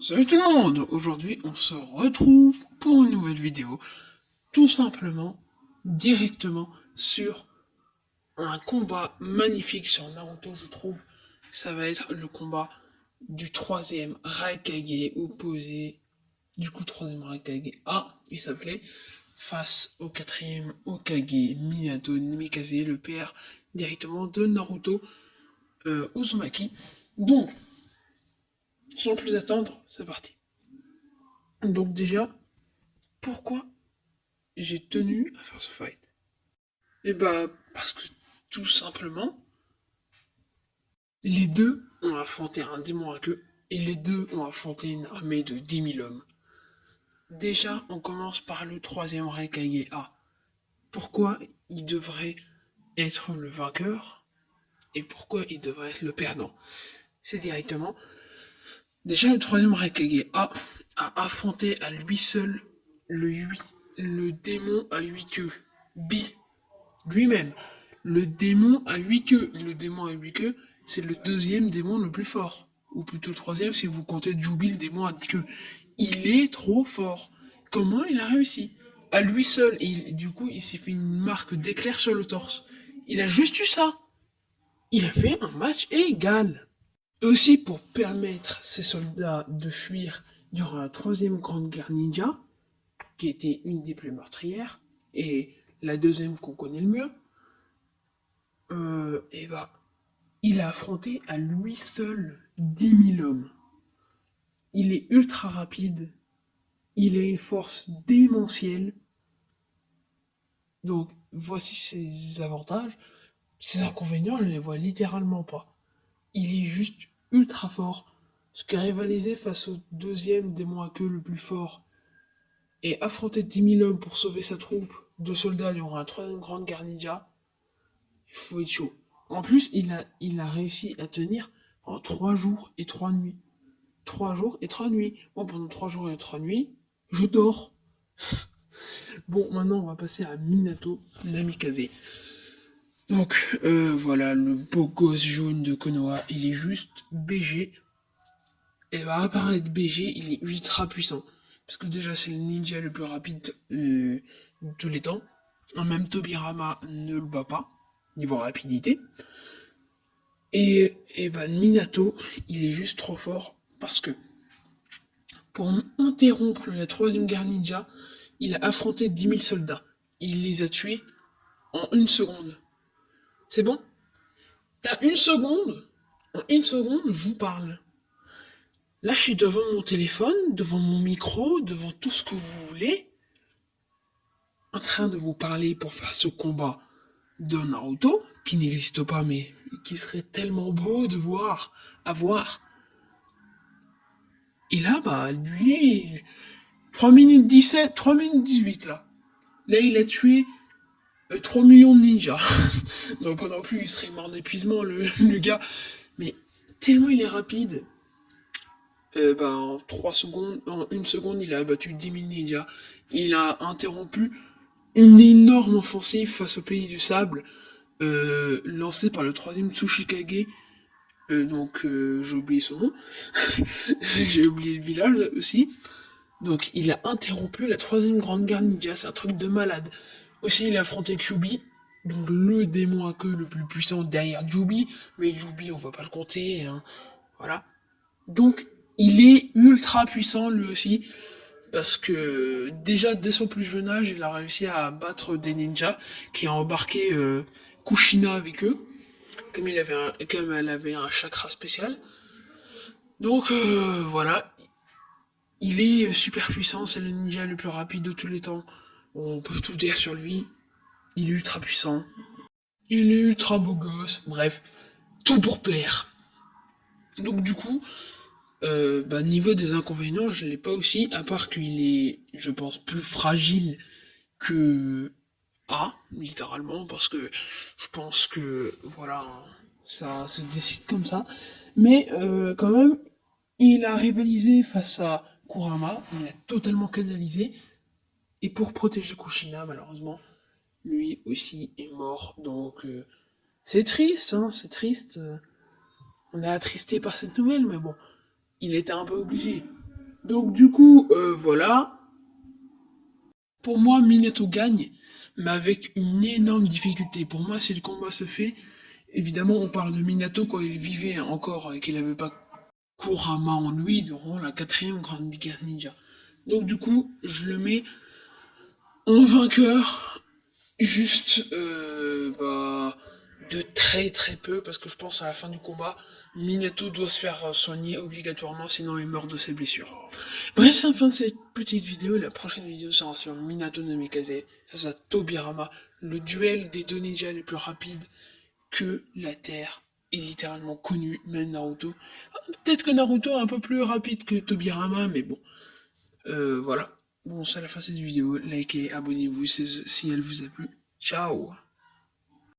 Salut tout le monde! Aujourd'hui, on se retrouve pour une nouvelle vidéo, tout simplement, directement sur un combat magnifique sur Naruto, je trouve. Ça va être le combat du troisième Raikage opposé, du coup troisième Raikage A, il s'appelait, face au quatrième Hokage Minato Namikaze, le père directement de Naruto Uzumaki. Donc, sans plus attendre, c'est parti. Donc déjà, pourquoi j'ai tenu à faire ce fight? Et bah, parce que tout simplement, les deux ont affronté un démon à queue, et les deux ont affronté une armée de 10 000 hommes. Déjà, on commence par le troisième Raikage A. Pourquoi il devrait être le vainqueur, et pourquoi il devrait être le perdant? C'est directement, déjà le troisième Raikage a affronté à lui seul le démon à 8 queues, B, lui-même. Le démon à 8 queues. Le démon à 8 queues, c'est le deuxième démon le plus fort. Ou plutôt le troisième si vous comptez Jubi, le démon à 10 queues. Il est trop fort. Comment il a réussi? À lui seul. Et du coup, il s'est fait une marque d'éclair sur le torse. Il a juste eu ça. Il a fait un match égal. Aussi pour permettre ses soldats de fuir durant la troisième grande guerre ninja, qui était une des plus meurtrières, et la deuxième qu'on connaît le mieux, et bah, il a affronté à lui seul 10 000 hommes. Il est ultra rapide, il a une force démentielle. Donc, voici ses avantages. Ses inconvénients, je ne les vois littéralement pas. Il est juste ultra fort. Ce qui a rivalisé face au deuxième démon à queue le plus fort et affronter 10 000 hommes pour sauver sa troupe de soldats durant la troisième grande guerre ninja, il faut être chaud. En plus, il a réussi à tenir en 3 jours et 3 nuits. 3 jours et 3 nuits. Moi, pendant 3 jours et 3 nuits, je dors. Bon, maintenant, on va passer à Minato Namikaze. Donc, voilà, le beau gosse jaune de Konoha, il est juste BG. Et bah, à part être BG, il est ultra puissant. Parce que déjà, c'est le ninja le plus rapide de tous les temps. Même Tobirama ne le bat pas, niveau rapidité. Et bah, Minato, il est juste trop fort. Parce que, pour interrompre la troisième guerre ninja, il a affronté 10 000 soldats. Il les a tués en 1 seconde. C'est bon? T'as 1 seconde? En 1 seconde, je vous parle. Là, je suis devant mon téléphone, devant mon micro, devant tout ce que vous voulez, en train de vous parler pour faire ce combat de Naruto, qui n'existe pas, mais qui serait tellement beau de voir, à voir. Et là, bah, lui, 3 minutes 17, 3 minutes 18, là. Là, il a tué 3 millions de ninjas. Donc, pas non plus, il serait mort d'épuisement, le gars. Mais tellement il est rapide, bah, en 3 secondes, en 1 seconde, il a abattu 10 000 ninjas. Il a interrompu une énorme offensive face au pays du sable, lancée par le troisième Tsushikage. J'ai oublié son nom. J'ai oublié le village aussi. Donc, il a interrompu la troisième grande guerre ninja. C'est un truc de malade. Aussi, il a affronté Kyuubi, donc le démon à queue le plus puissant derrière Jubi. Mais Jubi, on va pas le compter. Hein. Voilà. Donc, il est ultra puissant lui aussi. Parce que déjà, dès son plus jeune âge, il a réussi à battre des ninjas qui ont embarqué Kushina avec eux. Comme elle avait un chakra spécial. Donc voilà, il est super puissant, c'est le ninja le plus rapide de tous les temps. On peut tout dire sur lui. Il est ultra puissant. Il est ultra beau gosse. Bref, tout pour plaire. Donc du coup, bah, niveau des inconvénients, je l'ai pas aussi, à part qu'il est, je pense, plus fragile que A, littéralement, parce que je pense que, voilà, ça se décide comme ça. Mais quand même, il a rivalisé face à Kurama, il a totalement canalisé, et pour protéger Kushina, malheureusement, lui aussi est mort. Donc c'est triste, hein, c'est triste. On est attristé par cette nouvelle, mais bon, il était un peu obligé. Donc du coup, voilà. Pour moi, Minato gagne, mais avec une énorme difficulté. Pour moi, si le combat se fait, évidemment, on parle de Minato quand il vivait encore et qu'il n'avait pas Kurama en lui durant la quatrième grande guerre ninja. Donc du coup, je le mets en vainqueur, juste de très très peu, parce que je pense à la fin du combat, Minato doit se faire soigner obligatoirement, sinon il meurt de ses blessures. Bref, c'est la fin de cette petite vidéo. La prochaine vidéo sera sur Minato no Mikaze, face à Tobirama, le duel des deux ninjas les plus rapides que la Terre est littéralement connue, même Naruto. Peut-être que Naruto est un peu plus rapide que Tobirama, mais bon, voilà. Bon, c'est la fin de cette vidéo. Likez, abonnez-vous si elle vous a plu. Ciao!